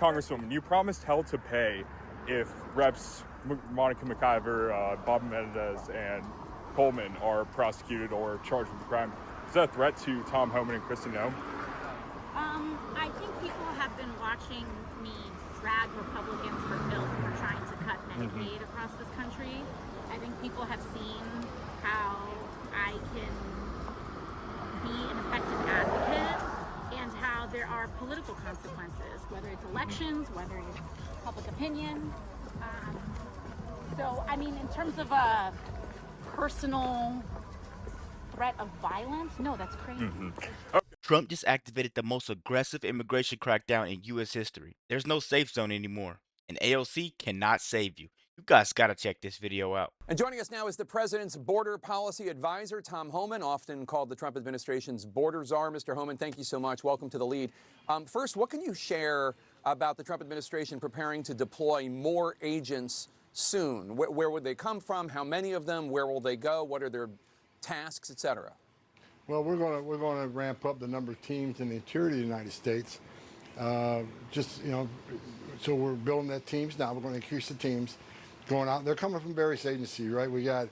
Congresswoman, you promised hell to pay if Reps Monica McIver, Bob Menendez, and Homan are prosecuted or charged with a crime. Is that a threat to Tom Homan and Kristi Noem? I think people have been watching me drag Republicans for filth for trying to cut Medicaid across this country. I think people have seen how I can be an effective advocate and how there are political consequences, whether it's elections, whether it's public opinion. So, I mean, in terms of a personal threat of violence, no, that's crazy. Trump just activated the most aggressive immigration crackdown in U.S. history. There's no safe zone anymore, and AOC cannot save you. You guys gotta check this video out. And joining us now is the president's border policy advisor, Tom Homan, often called the Trump administration's border czar. Mr. Homan, thank you so much. Welcome to The Lead. First, what can you share about the Trump administration preparing to deploy more agents soon? Where would they come from? How many of them? Where will they go? What are their tasks, et cetera? Well, we're going to ramp up the number of teams in the interior of the United States. So we're building that teams now. We're going to increase the teams going out. They're coming from various agencies, right? We got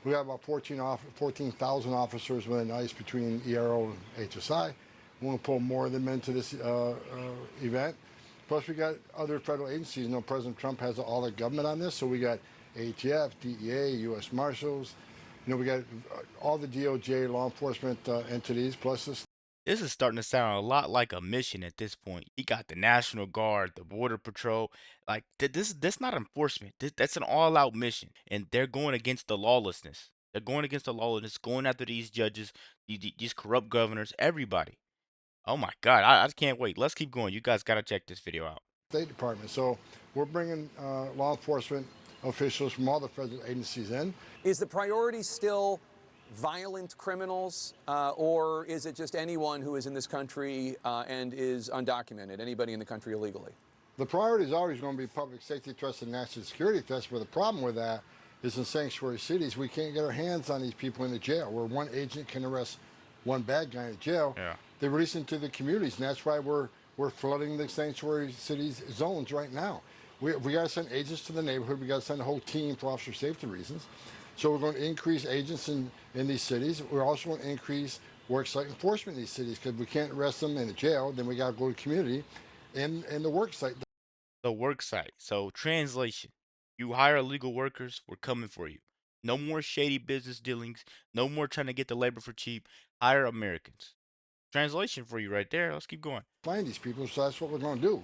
about 14,000 officers within ICE between ERO and HSI. We want to pull more of them into this event. Plus, we got other federal agencies. You know, President Trump has all the government on this, so we got ATF, DEA, U.S. Marshals. You know, we got all the DOJ law enforcement entities, plus this. This is starting to sound a lot like a mission at this point. You got the National Guard, the Border Patrol. Like, this not enforcement. That's an all-out mission. And they're going against the lawlessness. They're going against the lawlessness, going after these judges, these corrupt governors, everybody. Oh, my God. I can't wait. Let's keep going. You guys got to check this video out. State Department. So we're bringing law enforcement officials from all the federal agencies in. Is the priority still violent criminals, or is it just anyone who is in this country and is undocumented, anybody in the country illegally? The priority is always going to be public safety threats and national security threats, but the problem with that is in sanctuary cities, we can't get our hands on these people in the jail, where one agent can arrest one bad guy in jail. Yeah. They release them to the communities, and that's why we're flooding the sanctuary cities zones right now. We got to send agents to the neighborhood. We got to send a whole team for officer safety reasons. So we're going to increase agents in these cities. We're also going to increase worksite enforcement in these cities, because we can't arrest them in a jail. Then we got to go to the community and the worksite. The worksite. So translation, you hire illegal workers, we're coming for you. No more shady business dealings. No more trying to get the labor for cheap. Hire Americans. Translation for you right there. Let's keep going. Find these people, so that's what we're going to do.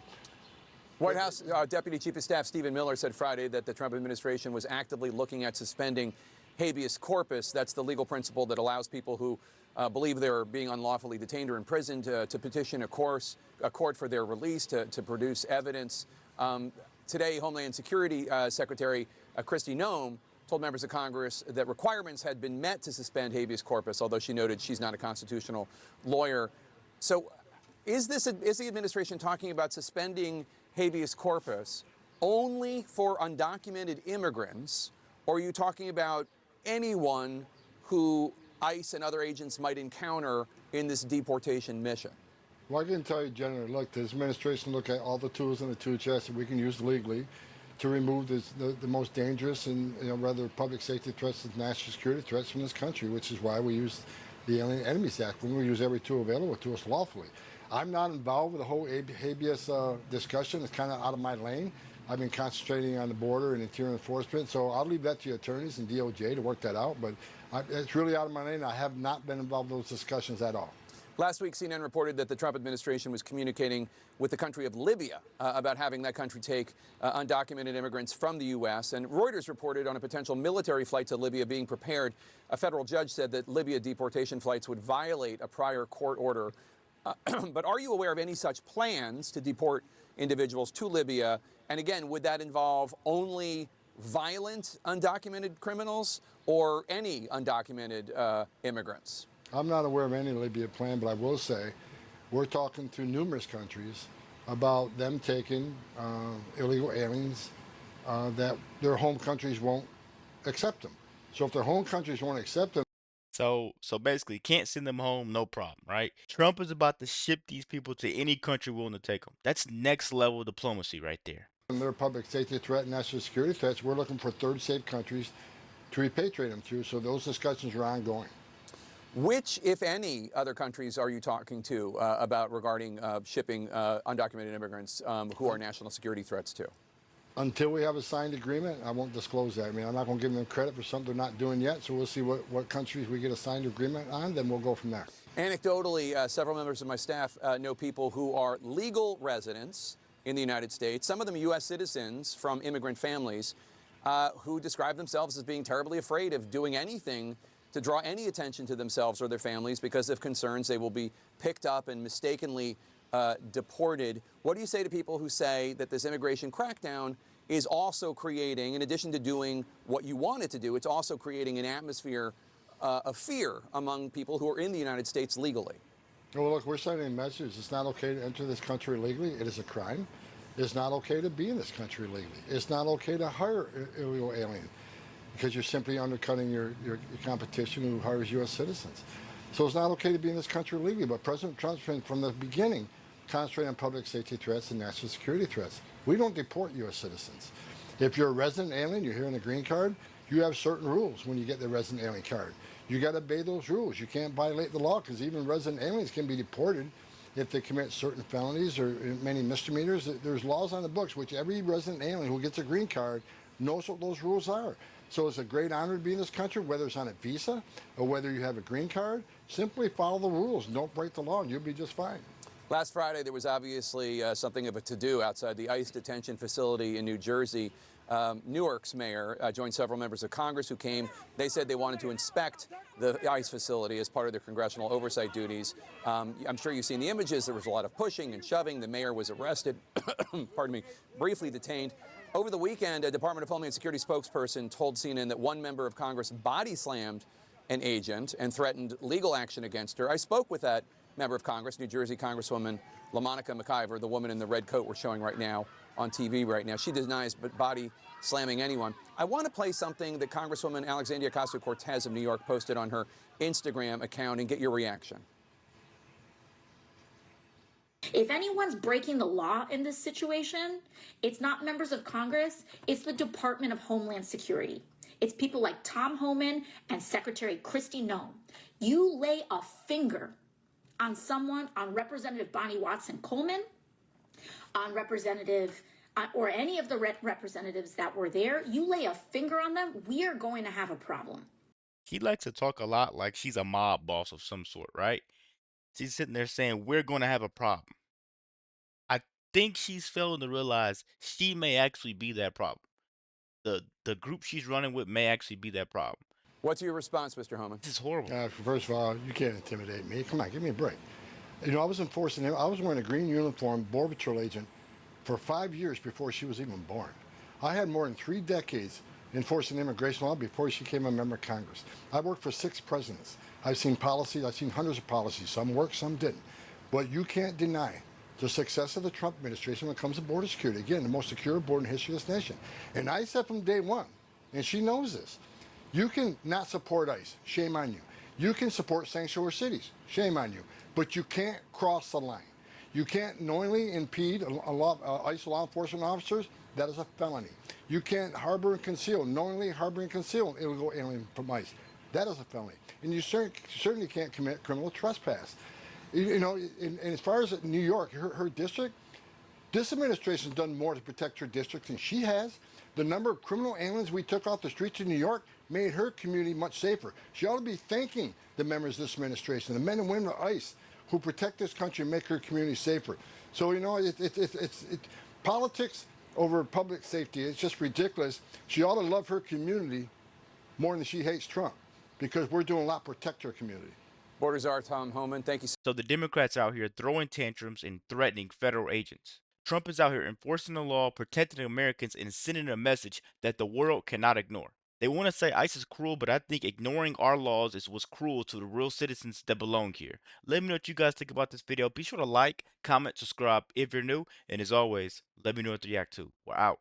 White House Deputy Chief of Staff Stephen Miller said Friday that the Trump administration was actively looking at suspending habeas corpus. That's the legal principle that allows people who believe they're being unlawfully detained or imprisoned to petition a court for their release, to produce evidence. Today, Homeland Security Secretary Kristi Noem told members of Congress that requirements had been met to suspend habeas corpus, although she noted she's not a constitutional lawyer. So is the administration talking about suspending habeas corpus only for undocumented immigrants, or are you talking about anyone who ICE and other agents might encounter in this deportation mission? Well, I can tell you, General, look, this administration look at all the tools in the tool chest that we can use legally to remove the most dangerous and rather public safety threats and national security threats from this country, which is why we use the Alien Enemies Act. We use every tool available to us lawfully. I'm not involved with the whole habeas discussion. It's kind of out of my lane. I've been concentrating on the border and interior enforcement, so I'll leave that to your attorneys and DOJ to work that out. But it's really out of my lane. I have not been involved in those discussions at all. Last week, CNN reported that the Trump administration was communicating with the country of Libya about having that country take undocumented immigrants from the U.S. And Reuters reported on a potential military flight to Libya being prepared. A federal judge said that Libya deportation flights would violate a prior court order. But are you aware of any such plans to deport individuals to Libya? And again, would that involve only violent undocumented criminals or any undocumented immigrants? I'm not aware of any Libya plan, but I will say we're talking to numerous countries about them taking illegal aliens that their home countries won't accept them. So if their home countries won't accept them, So basically, can't send them home, no problem, right? Trump is about to ship these people to any country willing to take them. That's next level diplomacy right there. And they're a public safety threat and national security threats. We're looking for third safe countries to repatriate them to. So those discussions are ongoing. Which, if any, other countries are you talking to about regarding shipping undocumented immigrants who are national security threats to? Until we have a signed agreement, I won't disclose that. I mean, I'm not going to give them credit for something they're not doing yet. So we'll see what countries we get a signed agreement on, then we'll go from there. Anecdotally, several members of my staff know people who are legal residents in the United States, some of them U.S. citizens from immigrant families, who describe themselves as being terribly afraid of doing anything to draw any attention to themselves or their families because of concerns they will be picked up and mistakenly deported. What do you say to people who say that this immigration crackdown is also creating, in addition to doing what you want it to do, it's also creating an atmosphere of fear among people who are in the United States legally? Well, look, we're sending messages. It's not okay to enter this country legally. It is a crime. It's not okay to be in this country legally. It's not okay to hire an illegal alien because you're simply undercutting your competition who hires U.S. citizens. So it's not okay to be in this country legally. But President Trump's been, from the beginning, concentrating on public safety threats and national security threats. We don't deport U.S. citizens. If you're a resident alien, you're here on a green card, you have certain rules when you get the resident alien card. You got to obey those rules. You can't violate the law because even resident aliens can be deported if they commit certain felonies or many misdemeanors. There's laws on the books which every resident alien who gets a green card knows what those rules are. So it's a great honor to be in this country, whether it's on a visa or whether you have a green card. Simply follow the rules and don't break the law and you'll be just fine. Last Friday, there was obviously something of a to-do outside the ICE detention facility in New Jersey. Newark's mayor joined several members of Congress who came. They said they wanted to inspect the ICE facility as part of their congressional oversight duties. I'm sure you've seen the images. There was a lot of pushing and shoving. The mayor was arrested, pardon me, briefly detained. Over the weekend, a Department of Homeland Security spokesperson told CNN that one member of Congress body slammed an agent and threatened legal action against her. I spoke with that member of Congress, New Jersey Congresswoman LaMonica McIver, the woman in the red coat we're showing right now on TV right now. She denies body slamming anyone. I want to play something that Congresswoman Alexandria Ocasio-Cortez of New York posted on her Instagram account and get your reaction. If anyone's breaking the law in this situation, it's not members of Congress, it's the Department of Homeland Security. It's people like Tom Homan and Secretary Kristi Noem. You lay a finger on someone, on Representative Bonnie Watson Coleman, on Representative, or any of the representatives that were there, you lay a finger on them, we are going to have a problem. He likes to talk a lot like she's a mob boss of some sort, right? She's sitting there saying, we're going to have a problem. I think she's failing to realize she may actually be that problem. The group she's running with may actually be that problem. What's your response, Mr. Homan? This is horrible. First of all, you can't intimidate me. Come on, give me a break. You know, I was enforcing him. I was wearing a green uniform, Border Patrol agent, for 5 years before she was even born. I had more than 3 decades enforcing immigration law before she became a member of Congress. I worked for 6 presidents. I've seen policies, I've seen hundreds of policies. Some worked, some didn't. But you can't deny the success of the Trump administration when it comes to border security. Again, the most secure border in the history of this nation. And I said from day one, and she knows this, you can not support ICE, shame on you. You can support sanctuary cities, shame on you. But you can't cross the line. You can't knowingly impede ICE law enforcement officers. That is a felony. You can't harbor and conceal, knowingly harbor and conceal an illegal alien from ICE. That is a felony. And you certainly can't commit criminal trespass. You know, and as far as New York, her district, this administration's done more to protect her district than she has. The number of criminal aliens we took off the streets of New York made her community much safer. She ought to be thanking the members of this administration, the men and women of ICE, who protect this country and make her community safer. So, you know, it's politics over public safety. It's just ridiculous. She ought to love her community more than she hates Trump, because we're doing a lot to protect her community. Border Czar Tom Homan, thank you. So the Democrats out here throwing tantrums and threatening federal agents. Trump is out here enforcing the law, protecting Americans, and sending a message that the world cannot ignore. They want to say ICE is cruel, but I think ignoring our laws is what's cruel to the real citizens that belong here. Let me know what you guys think about this video. Be sure to like, comment, subscribe if you're new, and as always, let me know what to react to. We're out.